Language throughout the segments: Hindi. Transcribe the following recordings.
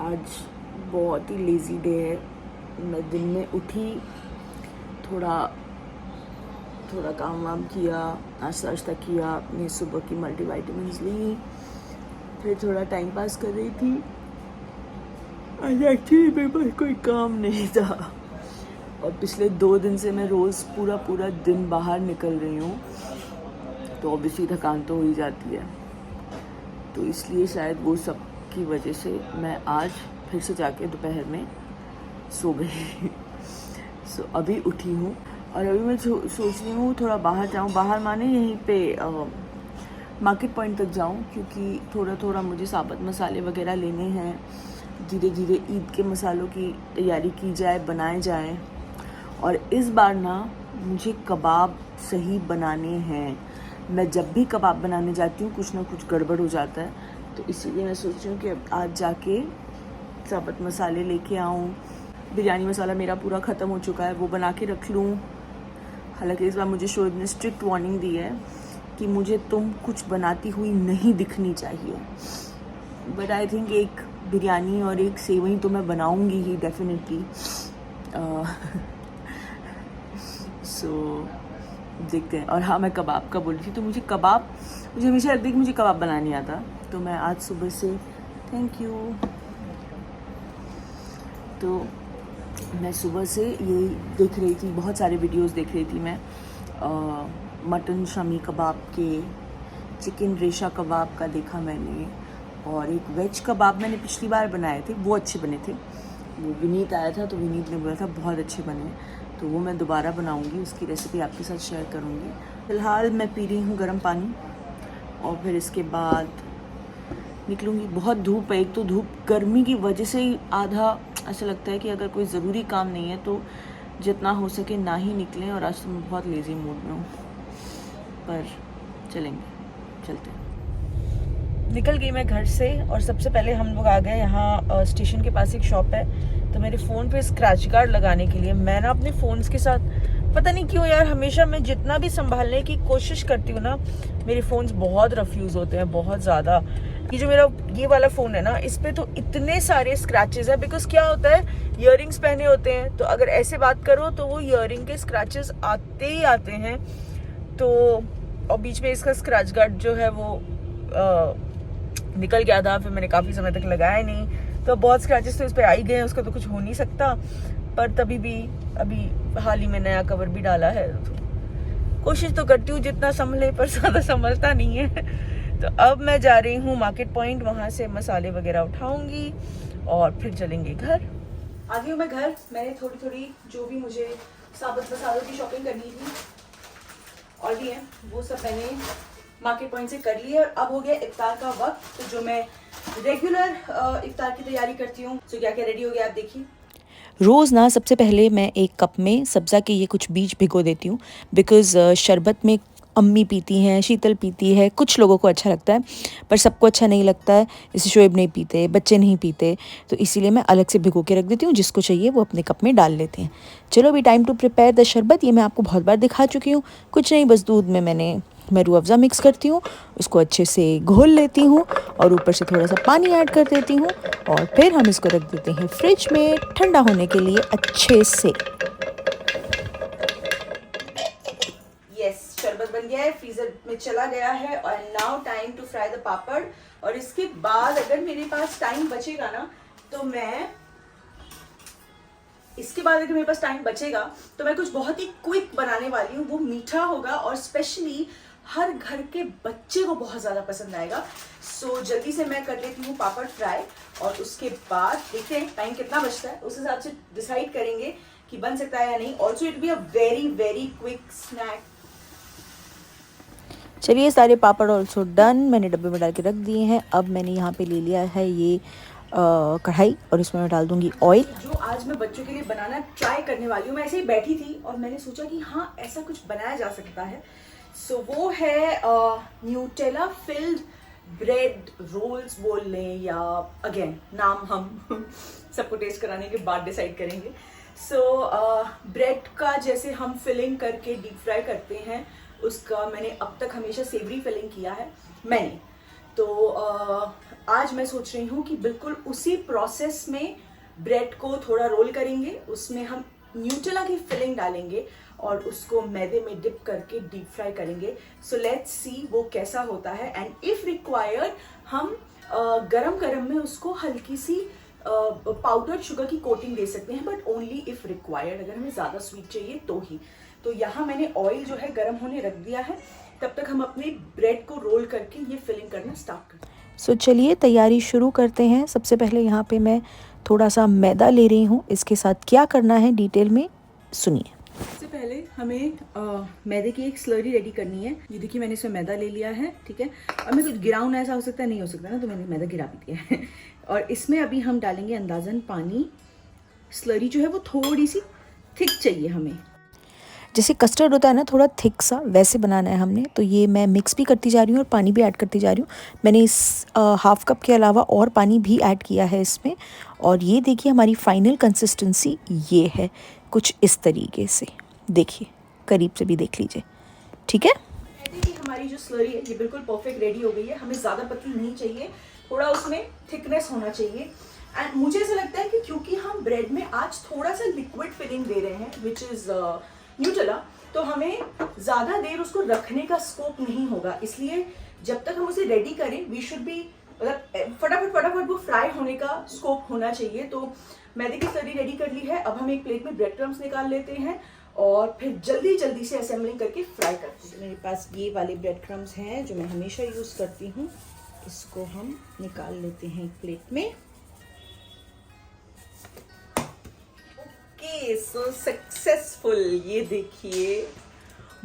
आज बहुत ही लेज़ी डे है। मैं दिन में उठी, थोड़ा काम वाम किया, नाश्ता किया, अपने सुबह की मल्टीविटामिन्स ली, फिर थोड़ा टाइम पास कर रही थी। आज एक्चुअली मेरे पास कोई काम नहीं था और पिछले 2 दिन से मैं रोज़ पूरा दिन बाहर निकल रही हूँ, तो ऑब्वियसली थकान तो हो ही जाती है। तो इसलिए शायद वो सब की वजह से मैं आज फिर से जाके दोपहर में सो गई। सो अभी उठी हूँ और अभी मैं सोच रही हूँ थोड़ा बाहर जाऊँ, बाहर माने यहीं पे मार्केट पॉइंट तक जाऊँ, क्योंकि थोड़ा मुझे साबुत मसाले वगैरह लेने हैं। धीरे धीरे ईद के मसालों की तैयारी की जाए, बनाए जाएँ। और इस बार ना मुझे कबाब सही बनाने हैं। मैं जब भी कबाब बनाने जाती हूँ कुछ ना कुछ गड़बड़ हो जाता है, तो इसीलिए मैं सोच रही हूँ कि आज जाके साबुत मसाले लेके आऊँ। बिरयानी मसाला मेरा पूरा ख़त्म हो चुका है, वो बना के रख लूँ। हालांकि इस बार मुझे शोएब ने स्ट्रिक्ट वार्निंग दी है कि मुझे तुम कुछ बनाती हुई नहीं दिखनी चाहिए, बट आई थिंक एक बिरयानी और एक सेवई तो मैं बनाऊँगी ही डेफिनेटली। सो देखते हैं। और हाँ, मैं कबाब का बोल रही थी, तो मुझे हमेशा लगता है कि मुझे कबाब बनाना नहीं आता, तो मैं आज सुबह से थैंक यू, तो मैं सुबह से यही देख रही थी, बहुत सारे वीडियोस देख रही थी मैं। मटन शमी कबाब के, चिकन रेशा कबाब का देखा मैंने, और एक वेज कबाब मैंने पिछली बार बनाए थे, वो अच्छे बने थे। वो विनीत आया था तो विनीत ने बोला था बहुत अच्छे बने, तो वो मैं दोबारा बनाऊंगी, उसकी रेसिपी आपके साथ शेयर करूंगी। फ़िलहाल मैं पी रही हूँ गर्म पानी और फिर इसके बाद निकलूँगी। बहुत धूप है, एक तो धूप गर्मी की वजह से ही आधा ऐसा लगता है कि अगर कोई ज़रूरी काम नहीं है तो जितना हो सके ना ही निकलें। और आज तो मैं बहुत लेज़ी मूड में हूँ, पर चलते हैं। निकल गई मैं घर से और सबसे पहले हम लोग आ गए यहाँ स्टेशन के पास एक शॉप है, तो मेरे फ़ोन पे स्क्रैच गार्ड लगाने के लिए मैं ना अपने फ़ोन्स के साथ पता नहीं क्यों यार, हमेशा मैं जितना भी संभालने की कोशिश करती हूँ ना, मेरे फ़ोन्स बहुत रफ यूज़ होते हैं, बहुत ज़्यादा। ये जो मेरा ये वाला फ़ोन है ना, इस पर तो इतने सारे स्क्रैचेस है, बिकॉज क्या होता है, ईयरिंग्स पहने होते हैं, तो अगर ऐसे बात करो तो वो ईयरिंग के स्क्रैचेस आते ही आते हैं। तो और बीच में इसका स्क्रैच गार्ड जो है वो निकल गया था, फिर मैंने काफ़ी समय तक लगाया नहीं, तो बहुत स्क्रैचेस तो इस पर आ ही गए हैं, उसका तो कुछ हो नहीं सकता। पर तभी भी अभी हाल ही में नया कवर भी डाला है, तो कोशिश तो करती हूँ जितना संभले, पर ज़्यादा संभलता नहीं है। तो अब मैं जा रही हूँ मार्केट पॉइंट, वहाँ से मसाले वगैरह उठाऊंगी और फिर चलेंगे घर। आ गई हूँ मैं घर। मैंने थोड़ी जो भी मुझे साबुत मसालों की शॉपिंग करनी थी और भी है, वो सब मैंने मार्केट पॉइंट से कर लिया। और अब हो गया इफ्तार का वक्त, तो जो मैं रेगुलर इफ्तार की तैयारी करती हूँ, तो क्या क्या रेडी हो गया आप देखिए। रोज़ ना सबसे पहले मैं एक कप में सब्ज़ा के ये कुछ बीज भिगो देती हूँ, बिकॉज़ शरबत में अम्मी पीती हैं, शीतल पीती है, कुछ लोगों को अच्छा लगता है, पर सबको अच्छा नहीं लगता है। जैसे शोएब नहीं पीते, बच्चे नहीं पीते, तो इसीलिए मैं अलग से भिगो के रख देती हूँ, जिसको चाहिए वो अपने कप में डाल लेते हैं। चलो अभी टाइम टू प्रिपेयर द शरबत। ये मैं आपको बहुत बार दिखा चुकी हूँ। कुछ नहीं, बस दूध में मैं रूह अफ़ज़ा मिक्स करती हूँ, उसको अच्छे से घोल लेती हूँ और ऊपर से थोड़ा सा पानी ऐड कर देती हूँ, और फिर हम इसको रख देते हैं फ्रिज में ठंडा होने के लिए अच्छे से। यस, शरबत बन गया है, फ्रीजर में चला गया है, और now time to fry the papad. और इसके बाद अगर मेरे पास टाइम बचेगा ना, तो मैं कुछ बहुत ही क्विक बनाने वाली हूँ। वो मीठा होगा और स्पेशली हर घर के बच्चे को बहुत ज़्यादा पसंद आएगा। सो जल्दी से मैं कर लेती हूँ पापड़ फ्राई, और उसके बाद देखते हैं टाइम कितना बचता है, उस हिसाब से डिसाइड करेंगे कि बन सकता है या नहीं। Also it be a very very quick snack. चलिए, सारे पापड़ ऑल्सो डन, मैंने डब्बे में डाल के रख दिए हैं। अब मैंने यहाँ पे ले लिया है ये कढ़ाई, और इसमें मैं डाल दूंगी ऑयल। जो आज मैं बच्चों के लिए बनाना ट्राई करने वाली हूँ, मैं ऐसे ही बैठी थी और मैंने सोचा कि हाँ ऐसा कुछ बनाया जा सकता है। सो वो है न्यूटेला फिल्ड ब्रेड रोल्स बोल लें, या अगेन नाम हम सबको टेस्ट कराने के बाद डिसाइड करेंगे। सो ब्रेड का जैसे हम फिलिंग करके डीप फ्राई करते हैं, उसका मैंने अब तक हमेशा सेवरी फिलिंग किया है मैंने। तो आज मैं सोच रही हूँ कि बिल्कुल उसी प्रोसेस में ब्रेड को थोड़ा रोल करेंगे, उसमें हम न्यूटेला की फिलिंग डालेंगे और उसको मैदे में डिप करके डीप फ्राई करेंगे. सो लेट्स सी वो कैसा होता है, एंड इफ रिक्वायर्ड हम गरम गरम में उसको हल्की सी पाउडर्ड शुगर की कोटिंग दे सकते हैं, बट ओनली इफ रिक्वायर्ड, अगर हमें ज़्यादा स्वीट चाहिए तो ही. तो यहाँ मैंने ऑयल जो है गरम होने रख दिया है, तब तक हम अपने ब्रेड को रोल करके ये फिलिंग करना स्टार्ट करते हैं. सो चलिए तैयारी शुरू करते हैं. सबसे पहले यहाँ पे मैं थोड़ा सा मैदा ले रही हूँ. इसके साथ क्या करना है डिटेल में सुनिए. सबसे पहले हमें मैदे की एक स्लरी रेडी करनी है. ये देखिए मैंने इसमें मैदा ले लिया है, ठीक है. और मैं कुछ गिराऊँ ऐसा हो सकता है, नहीं हो सकता ना, तो मैंने मैदा गिरा भी दिया है. और इसमें अभी हम डालेंगे अंदाजन पानी. स्लरी जो है वो थोड़ी सी थिक चाहिए हमें. जैसे कस्टर्ड होता है ना, थोड़ा थिक सा, वैसे बनाना है हमने. तो ये मैं मिक्स भी करती जा रही हूँ और पानी भी ऐड करती जा रही हूँ. मैंने इस हाफ कप के अलावा और पानी भी ऐड किया है इसमें. और ये देखिए हमारी फाइनल कंसिस्टेंसी ये है कुछ इस तरीके से. देखिए करीब से भी देख लीजिए, ठीक है. कि हमारी जो स्लरी है ये बिल्कुल परफेक्ट रेडी हो गई है. हमें ज़्यादा पतली नहीं चाहिए, थोड़ा उसमें थिकनेस होना चाहिए. एंड मुझे ऐसा लगता है कि क्योंकि हम ब्रेड में आज थोड़ा सा लिक्विड फिलिंग दे रहे हैं विच इज़ न्यूटेला, तो हमें ज़्यादा देर उसको रखने का स्कोप नहीं होगा. इसलिए जब तक हम उसे रेडी करें वी शुड बी, मतलब फटाफट वो फ्राई होने का स्कोप होना चाहिए. तो मैदे की स्लरी रेडी कर ली है. अब हम एक प्लेट में ब्रेड क्रम्स निकाल लेते हैं और फिर जल्दी से असेंबलिंग करके फ्राई करते हैं. मेरे पास ये वाले ब्रेड क्रम्स हैं जो मैं हमेशा यूज़ करती हूँ. इसको हम निकाल लेते हैं एक प्लेट में. Okay, so successful. ये देखिए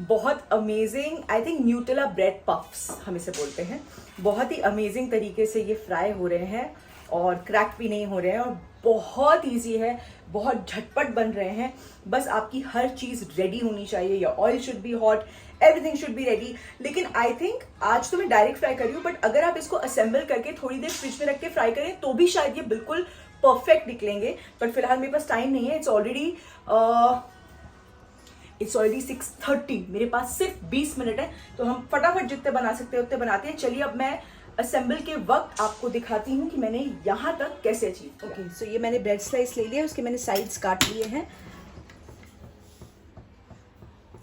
बहुत amazing, I think Nutella bread puffs हम इसे बोलते हैं. बहुत ही अमेजिंग तरीके से ये फ्राई हो रहे हैं और क्रैक भी नहीं हो रहे हैं और बहुत इजी है, बहुत झटपट बन रहे हैं. बस आपकी हर चीज़ रेडी होनी चाहिए. या oil should be hot, everything should be ready. लेकिन आई थिंक आज तो मैं डायरेक्ट फ्राई कर रही हूँ, बट अगर आप इसको असेंबल करके थोड़ी देर फ्रिज में रख के फ्राई करें तो भी शायद ये बिल्कुल परफेक्ट निकलेंगे. बट फिलहाल मेरे पास टाइम नहीं है. It's already 6:30. मेरे पास सिर्फ 20 मिनट है, तो हम फटाफट जितने बना सकते हैं उतने बनाते हैं. चलिए अब मैं असेंबल के वक्त आपको दिखाती हूँ कि मैंने यहाँ तक कैसे अचीव किया. ओके, सो ये मैंने ब्रेड स्लाइस ले लिया, उसके मैंने साइड्स काट लिए हैं.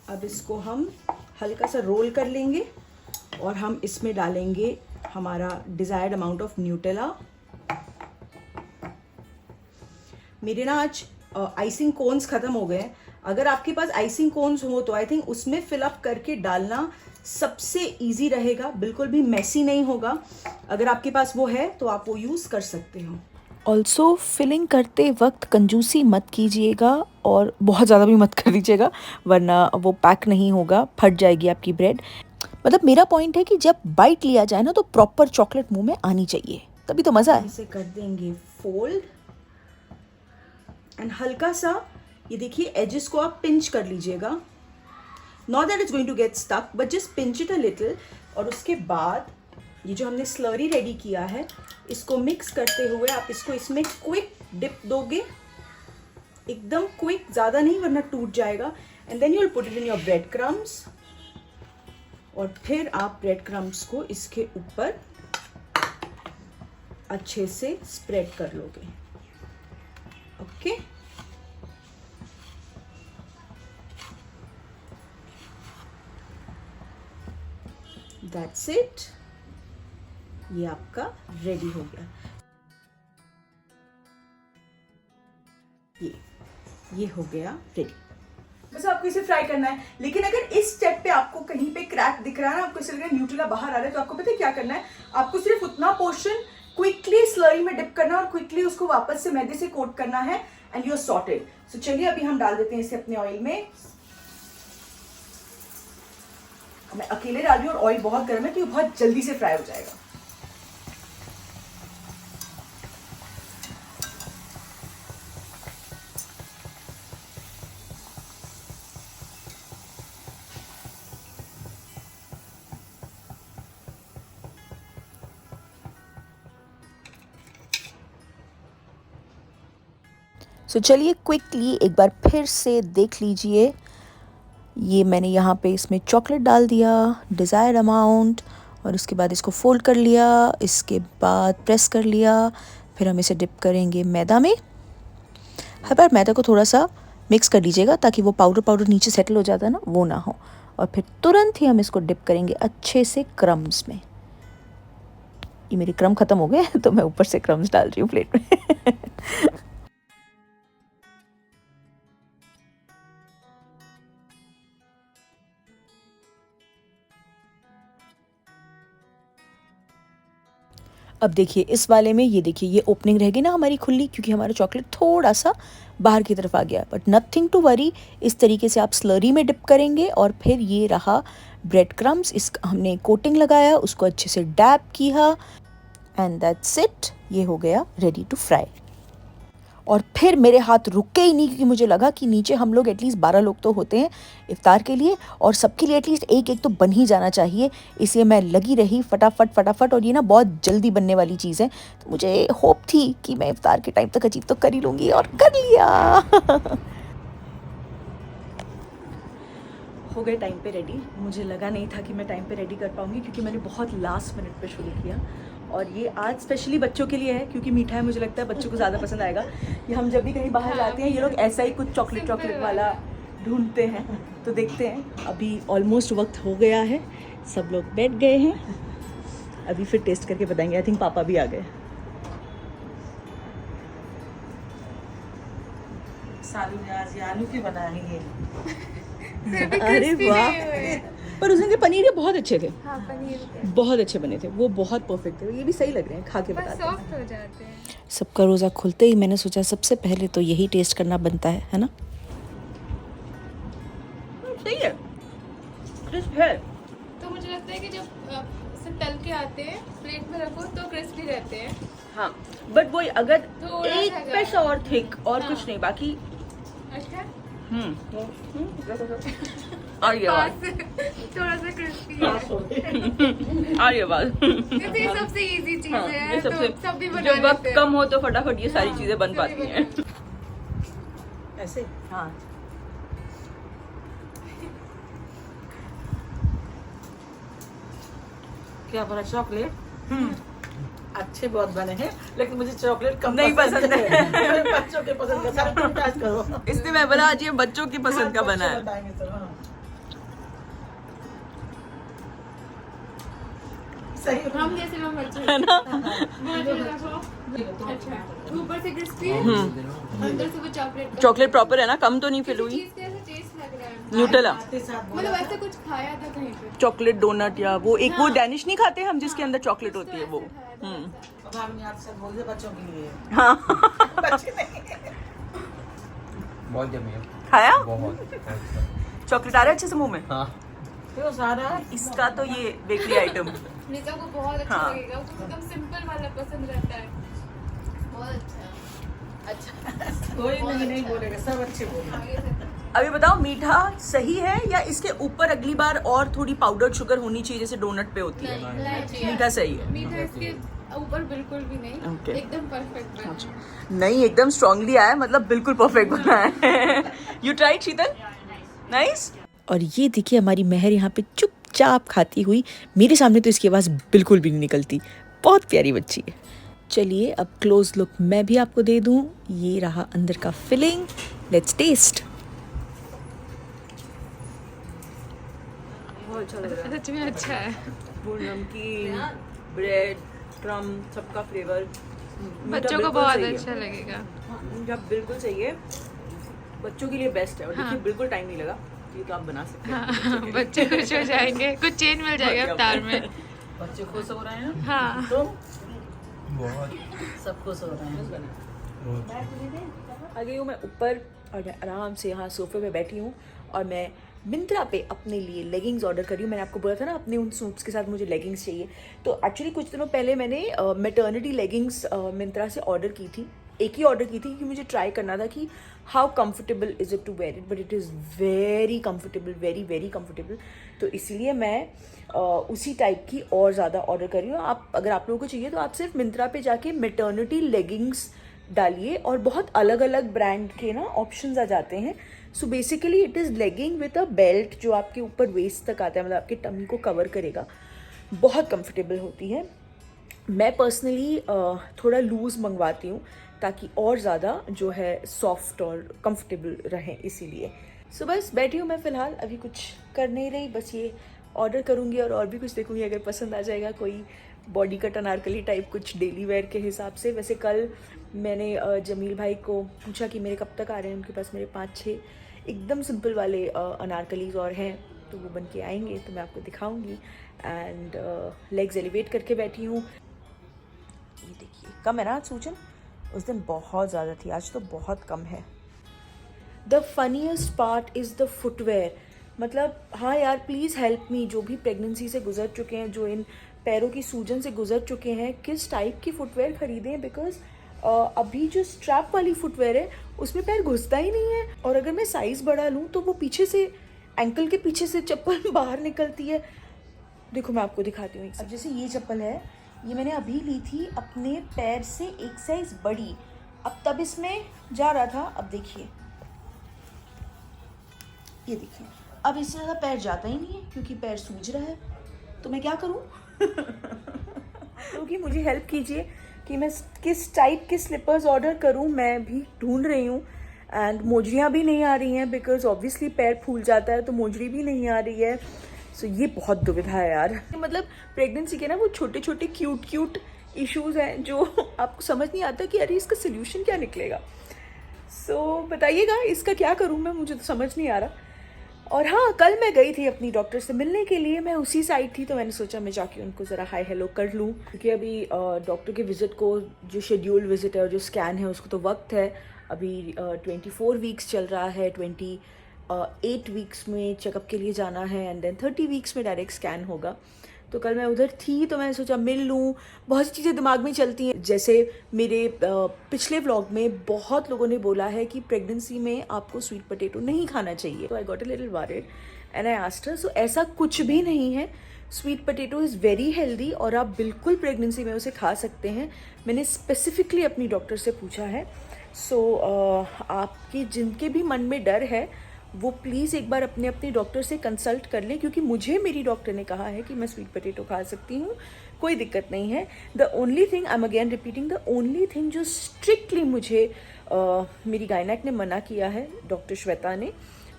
अब इसको हम हल्का सा रोल कर लेंगे और हम इसमें डालेंगे हमारा डिज़ायर्ड अमाउंट ऑफ न्यूटेला. मेरे ना आज आइसिंग कोन्स ख़त्म हो गए हैं. अगर आपके पास आइसिंग कोन्स हो तो आई थिंक उसमें फिलअप करके डालना सबसे इजी रहेगा, बिल्कुल भी मैसी नहीं होगा. अगर आपके पास वो है तो आप वो यूज़ कर सकते हो. ऑल्सो फिलिंग करते वक्त कंजूसी मत कीजिएगा और बहुत ज़्यादा भी मत कर दीजिएगा, वरना वो पैक नहीं होगा, फट जाएगी आपकी ब्रेड. मतलब मेरा पॉइंट है कि जब बाइट लिया जाए ना तो प्रॉपर चॉकलेट मुंह में आनी चाहिए, तभी तो मज़ा है. इसे कर देंगे फोल्ड एंड हल्का सा ये देखिए एजेस को आप पिंच कर लीजिएगा. Not that it's going to get stuck, but just pinch it a little. और उसके बाद ये जो हमने स्लरी रेडी किया है इसको मिक्स करते हुए आप इसको इसमें क्विक डिप दोगे, एकदम क्विक, ज़्यादा नहीं वरना टूट जाएगा. And then you will put it in your bread crumbs और फिर आप ब्रेड क्रम्स को इसके ऊपर अच्छे से स्प्रेड कर लोगे. Okay, that's it. ये आपका रेडी हो गया. ये हो गया रेडी. बस आपको इसे फ्राई करना है. लेकिन अगर इस स्टेप पे आपको कहीं पे क्रैक दिख रहा है ना, आपको इसे लग रहा है न्यूटेला बाहर आ रहा है, तो आपको पता है क्या करना है. आपको सिर्फ उतना पोर्शन क्विकली स्लरी में डिप करना है और क्विकली उसको वापस से मैदे से कोट करना है एंड यू आर सॉर्टेड. सो चलिए अभी हम डाल देते हैं इसे अपने ऑयल में. मैं अकेले डाल रही हूँ और ऑयल बहुत गर्म है तो ये बहुत जल्दी से फ्राई हो जाएगा. सो चलिए क्विकली एक बार फिर से देख लीजिए. ये मैंने यहाँ पे इसमें चॉकलेट डाल दिया, डिज़ायर्ड अमाउंट, और उसके बाद इसको फोल्ड कर लिया, इसके बाद प्रेस कर लिया। फिर हम इसे डिप करेंगे मैदा में। हर बार मैदा को थोड़ा सा मिक्स कर लीजिएगा ताकि वो पाउडर नीचे सेटल हो जाता है ना, वो ना हो। और फिर तुरंत ही हम इसको डिप करेंगे अच्छे से क्रम्स में। ये मेरे क्रम ख़त्म हो गए तो मैं ऊपर से क्रम्स डाल रही हूँ प्लेट में। अब देखिए इस वाले में, ये देखिए ये ओपनिंग रहेगी ना हमारी खुली, क्योंकि हमारा चॉकलेट थोड़ा सा बाहर की तरफ आ गया। बट नथिंग टू वरी, इस तरीके से आप स्लरी में डिप करेंगे। और फिर ये रहा ब्रेड क्रम्स, इस हमने कोटिंग लगाया, उसको अच्छे से डैप किया एंड दैट्स इट। ये हो गया रेडी टू फ्राई। और फिर मेरे हाथ रुके ही नहीं, क्योंकि मुझे लगा कि नीचे हम लोग एटलीस्ट 12 लोग तो होते हैं इफ्तार के लिए, और सबके लिए एटलीस्ट एक एक तो बन ही जाना चाहिए। इसलिए मैं लगी रही फटाफट। और ये ना बहुत जल्दी बनने वाली चीज़ है, तो मुझे होप थी कि मैं इफ्तार के टाइम तक अचीव तो कर ही लूँगी, और कर लिया। हो गए टाइम पे रेडी। मुझे लगा नहीं था कि मैं टाइम पे रेडी कर पाऊँगी, क्योंकि मैंने बहुत लास्ट मिनट पे शुरू किया। और ये आज स्पेशली बच्चों के लिए है, क्योंकि मीठा है, मुझे लगता है बच्चों को ज़्यादा पसंद आएगा। ये हम जब भी कहीं बाहर जाते हैं, ये लोग ऐसा ही कुछ चॉकलेट वाला ढूंढते हैं। तो देखते हैं, अभी ऑलमोस्ट वक्त हो गया है, सब लोग बैठ गए हैं। अभी फिर टेस्ट करके बताएंगे। आई थिंक पापा भी आ गए। आलू के बनाएंगे। अरे वाह, पर उसमें के पनीर के बहुत अच्छे थे। हाँ, पनीर बहुत अच्छे बने थे, वो बहुत परफेक्ट थे। ये भी सही लग रहे हैं, खा के बताते हैं। सॉफ्ट हो जाते हैं। सबका रोज़ा खुलते ही मैंने सोचा सबसे पहले तो यही टेस्ट करना बनता है ना। सही है, क्रिस्प है। तो मुझे लगता है कि जब इसे तल के आते हैं प्लेट में रखो तो क्रिस्पी रहते हैं। हाँ, बट वो अगर थोड़ा एक सा पैसा और थिक और हाँ। कुछ नहीं, बाकी अच्छा, आ ये बात, थोड़ा सा क्रिस्पी है। आ ये बात। क्योंकि ये सबसे इजी चीज हाँ, है, ये सबसे तो सब भी बना जब वक्त लेते हैं। कम हो तो फटाफट ये सारी हाँ, चीजें बन सभी पाती हैं। ऐसे हाँ, क्या बोला? चॉकलेट अच्छे बहुत बने हैं, लेकिन मुझे चॉकलेट कम नहीं पसंद है। बच्चों के पसंद का सारा टेस्ट करो। इसलिए मैं बोला आज ये बच्चों की पसंद का बना है। बताएंगे तो हाँ। सही हम जैसे लोग बच्चे है ना। अच्छा, ऊपर से क्रिस्पी है, अंदर से वो चॉकलेट चॉकलेट प्रॉपर है ना, कम तो नहीं फिल हुई। चीज का ऐसा टेस्ट लग रहा है। न्यूटेला, मतलब ऐसा कुछ खाया था कहीं पे। चॉकलेट डोनट, या वो एक वो डैनिश नहीं खाते हम जिसके अंदर चॉकलेट होती है वो। अब हमने आपसे बोल दिया बच्चों के लिए। हाँ, बच्चे नहीं। बहुत जमी है। खाया बहुत चॉकलेट आ रहा है अच्छे से मुंह में। हाँ, तो सारा इसका तो ये बेकरी आइटम। नीता को बहुत अच्छा हाँ। लगेगा, उसको एकदम सिंपल वाला पसंद रहता है। बहुत अच्छा। कोई नहीं बोलेगा, सब अच्छे बोलेंगे। आगे से अभी बताओ, मीठा सही है या इसके ऊपर अगली बार और थोड़ी पाउडर्ड शुगर होनी चाहिए जैसे डोनट पे होती है? मीठा सही है। मीठा इसके ऊपर बिल्कुल भी नहीं, Okay. एकदम परफेक्ट बना है। नहीं, एकदम स्ट्रांगली आया, मतलब बिल्कुल परफेक्ट बना है। You tried Sheetal? नाइस। और ये देखिए हमारी महर यहाँ पे चुपचाप खाती हुई, मेरे सामने तो इसकी आवाज़ बिल्कुल भी नहीं निकलती। बहुत प्यारी बच्ची है। चलिए अब क्लोज लुक मैं भी आपको दे दूँ। ये रहा अंदर का फिलिंग, लेट्स टेस्ट। बहुत अच्छा लग रहा है। सच में अच्छा है। वो नमकीन, ब्रेड, क्रम, सबका फ्लेवर बच्चों को बहुत अच्छा लगेगा। जब बिल्कुल सही है, बच्चों के लिए बेस्ट है। और देखिए हाँ। बिल्कुल टाइम नहीं लगा, ये तो आप बना सकते हैं। हाँ, बच्चे खुश हो जाएंगे, कुछ चेंज मिल जाएगा अवतार में। बच्चे खुश हो रहे हैं हाँ, तो बहुत सब खुश हो रहे हैं। बहुत। आ गई हूँ मैं ऊपर, और मैं आराम से यहाँ सोफे पे बैठी हूँ, और मैं मिंत्रा पे अपने लिए लेगिंग्स ऑर्डर करी हूँ। मैंने आपको बोला था ना अपने उन सूट्स के साथ मुझे लेगिंग्स चाहिए। तो एक्चुअली कुछ दिनों पहले मैंने मैटर्निटी लेगिंग्स मिंत्रा से ऑर्डर की थी। एक ही ऑर्डर की थी क्योंकि मुझे ट्राई करना था कि how comfortable is it to wear it, but it is very comfortable, very very comfortable. तो इसलिए मैं उसी टाइप की और ज़्यादा ऑर्डर कर रही हूँ। आप अगर आप लोगों को चाहिए तो आप सिर्फ मिंत्रा पे जाके मैटर्निटी लेगिंग्स डालिए, और बहुत अलग अलग ब्रांड के ना ऑप्शंस आ जाते हैं। So basically it is legging with a belt जो आपके ऊपर वेस्ट तक आता है, मतलब आपके टमी को कवर करेगा। बहुत कंफर्टेबल होती है। मैं पर्सनली थोड़ा लूज़ मंगवाती हूँ ताकि और ज़्यादा जो है सॉफ्ट और कंफर्टेबल रहें, इसीलिए। सो बस बैठी हूँ मैं फ़िलहाल, अभी कुछ कर नहीं रही, बस ये ऑर्डर करूँगी और भी कुछ देखूँगी। अगर पसंद आ जाएगा कोई बॉडी कट अनारकली टाइप कुछ डेली वेयर के हिसाब से। वैसे कल मैंने जमील भाई को पूछा कि मेरे कब तक आ रहे हैं, उनके पास मेरे 5-6 एकदम सिंपल वाले अनारकलीज और हैं, तो वो बन के आएंगे तो मैं आपको दिखाऊंगी। एंड लेग्स एलिवेट करके बैठी हूँ। ये देखिए, कम है ना आज सूजन, उस दिन बहुत ज़्यादा थी, आज तो बहुत कम है। The funniest part is the footwear. मतलब हाँ यार, प्लीज़ हेल्प मी, जो भी प्रेगनेंसी से गुजर चुके हैं, जो इन पैरों की सूजन से गुजर चुके हैं, किस टाइप की फुटवेयर खरीदें। बिकॉज अभी जो स्ट्रैप वाली फुटवेयर है उसमें पैर घुसता ही नहीं है, और अगर मैं साइज़ बढ़ा लूँ तो वो पीछे से, एंकल के पीछे से चप्पल बाहर निकलती है। देखो मैं आपको दिखाती हूँ। अब जैसे ये चप्पल है, ये मैंने अभी ली थी अपने पैर से एक साइज़ बड़ी, अब तब इसमें जा रहा था, अब देखिए, ये देखिए, अब इससे ज़्यादा पैर जाता ही नहीं है क्योंकि पैर सूज रहा है। तो मैं क्या करूँ? क्योंकि मुझे हेल्प कीजिए कि मैं किस टाइप के स्लीपर्स ऑर्डर करूँ, मैं भी ढूंढ रही हूँ। एंड मोजरियाँ भी नहीं आ रही हैं, बिकॉज ऑब्वियसली पैर फूल जाता है तो मोजरी भी नहीं आ रही है। सो ये बहुत दुविधा है यार। मतलब प्रेगनेंसी के ना वो छोटे छोटे क्यूट इश्यूज़ हैं जो आपको समझ नहीं आता कि अरे इसका सोल्यूशन क्या निकलेगा। सो बताइएगा इसका क्या करूँ मैं, मुझे तो समझ नहीं आ रहा। और हाँ, कल मैं गई थी अपनी डॉक्टर से मिलने के लिए, मैं उसी साइड थी, तो मैंने सोचा मैं जाके उनको ज़रा हाय हेलो कर लूँ, क्योंकि अभी डॉक्टर के विज़िट को, जो शेड्यूल विज़िट है और जो स्कैन है उसको तो वक्त है। अभी 24 वीक्स चल रहा है, 28 वीक्स में चेकअप के लिए जाना है, एंड देन 30 वीक्स में डायरेक्ट स्कैन होगा। तो कल मैं उधर थी तो मैंने सोचा मिल लूँ। बहुत सी चीज़ें दिमाग में चलती हैं, जैसे मेरे पिछले व्लॉग में बहुत लोगों ने बोला है कि प्रेगनेंसी में आपको स्वीट पोटैटो नहीं खाना चाहिए। तो I got a little worried and I asked her. So ऐसा कुछ भी नहीं है, sweet potato is very healthy और आप बिल्कुल प्रेगनेंसी में उसे खा सकते हैं। मैंने स्पेसिफिकली अपनी डॉक्टर से पूछा है। सो आपके जिनके भी मन में डर है वो प्लीज़ एक बार अपने डॉक्टर से कंसल्ट कर लें, क्योंकि मुझे मेरी डॉक्टर ने कहा है कि मैं स्वीट पोटैटो खा सकती हूँ, कोई दिक्कत नहीं है। The only thing, I am again repeating, the only thing जो स्ट्रिक्टली मुझे मेरी गायनेक ने मना किया है, डॉक्टर श्वेता ने,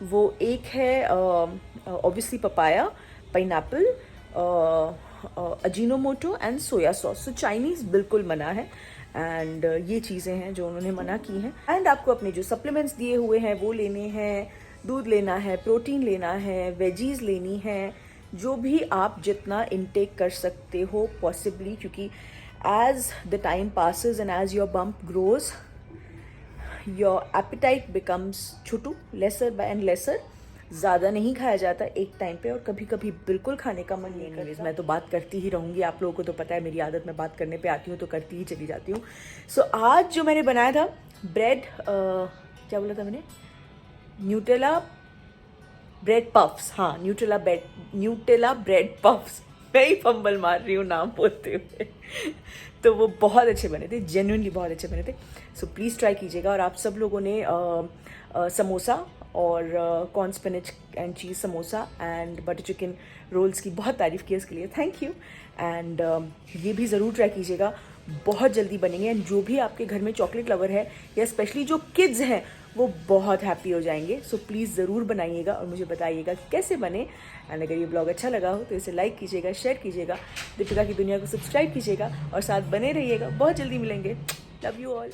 वो एक है obviously papaya, pineapple, Ajinomoto and soya sauce. So Chinese बिल्कुल मना है। एंड ये चीज़ें हैं जो उन्होंने मना की हैं। एंड आपको अपने जो सप्लीमेंट्स दिए हुए हैं वो लेने हैं, दूध लेना है, प्रोटीन लेना है, वेजीज लेनी है, जो भी आप जितना इनटेक कर सकते हो पॉसिबली, क्योंकि as the time passes and as your bump grows your appetite becomes छोटू, लेसर एंड लेसर। ज़्यादा नहीं खाया जाता एक टाइम पे, और कभी कभी बिल्कुल खाने का मन नहीं करता। मैं तो बात करती ही रहूँगी, आप लोगों को तो पता है मेरी आदत, मैं बात करने पे आती हूँ तो करती ही चली जाती हूँ। सो आज जो मैंने बनाया था ब्रेड, क्या बोला था मैंने, न्यूटेला ब्रेड पफ्स। हाँ, न्यूटेला ब्रेड पफ्स। मैं ही फंबल मार रही हूँ नाम बोलते हुए। तो वो बहुत अच्छे बने थे, जेन्युइनली बहुत अच्छे बने थे। सो प्लीज़ ट्राई कीजिएगा। और आप सब लोगों ने समोसा और corn spinach and cheese samosa and butter chicken rolls की बहुत तारीफ़ की, इसके लिए थैंक यू। एंड ये भी ज़रूर ट्राई कीजिएगा, बहुत जल्दी बनेंगे। एंड जो भी आपके घर में चॉकलेट लवर है, या स्पेशली जो किड्स हैं, वो बहुत हैप्पी हो जाएंगे। सो प्लीज़ ज़रूर बनाइएगा और मुझे बताइएगा कि कैसे बने। एंड अगर ये ब्लॉग अच्छा लगा हो तो इसे लाइक कीजिएगा, शेयर कीजिएगा, दीपिका की दुनिया को सब्सक्राइब कीजिएगा और साथ बने रहिएगा। बहुत जल्दी मिलेंगे। Love you all.